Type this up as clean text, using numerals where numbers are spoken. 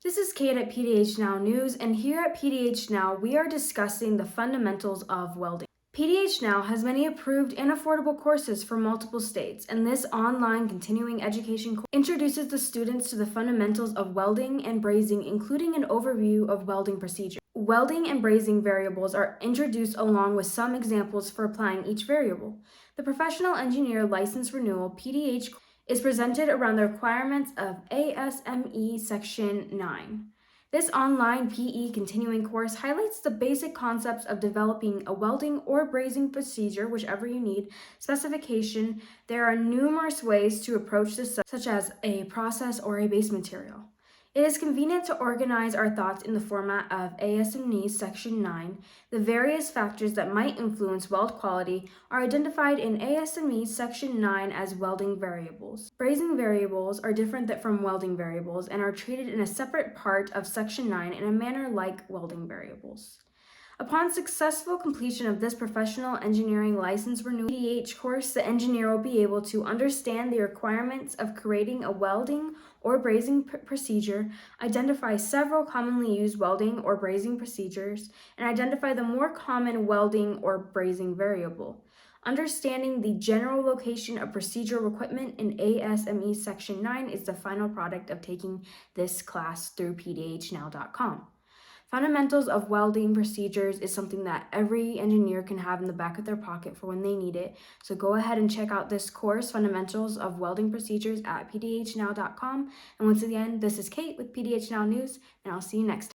This is Kate at PDH Now News, and here at PDH Now, we are discussing the fundamentals of welding. PDH Now has many approved and affordable courses for multiple states, and this online continuing education course introduces the students to the fundamentals of welding and brazing, including an overview of welding procedures. Welding and brazing variables are introduced along with some examples for applying each variable. The Professional Engineer License Renewal PDH is presented around the requirements of ASME Section 9. This online PE continuing course highlights the basic concepts of developing a welding or brazing procedure, whichever you need, specification. There are numerous ways to approach this, such as a process or a base material. It is convenient to organize our thoughts in the format of ASME Section 9. The various factors that might influence weld quality are identified in ASME Section 9 as welding variables. Brazing variables are different from welding variables and are treated in a separate part of Section 9 in a manner like welding variables. Upon successful completion of this professional engineering license renewal PDH course, the engineer will be able to understand the requirements of creating a welding or brazing procedure, identify several commonly used welding or brazing procedures, and identify the more common welding or brazing variable. Understanding the general location of procedural equipment in ASME Section 9 is the final product of taking this class through PDHNow.com. Fundamentals of Welding Procedures is something that every engineer can have in the back of their pocket for when they need it. So go ahead and check out this course, Fundamentals of Welding Procedures, at PDHNow.com. And once again, this is Kate with PDH Now News, and I'll see you next time.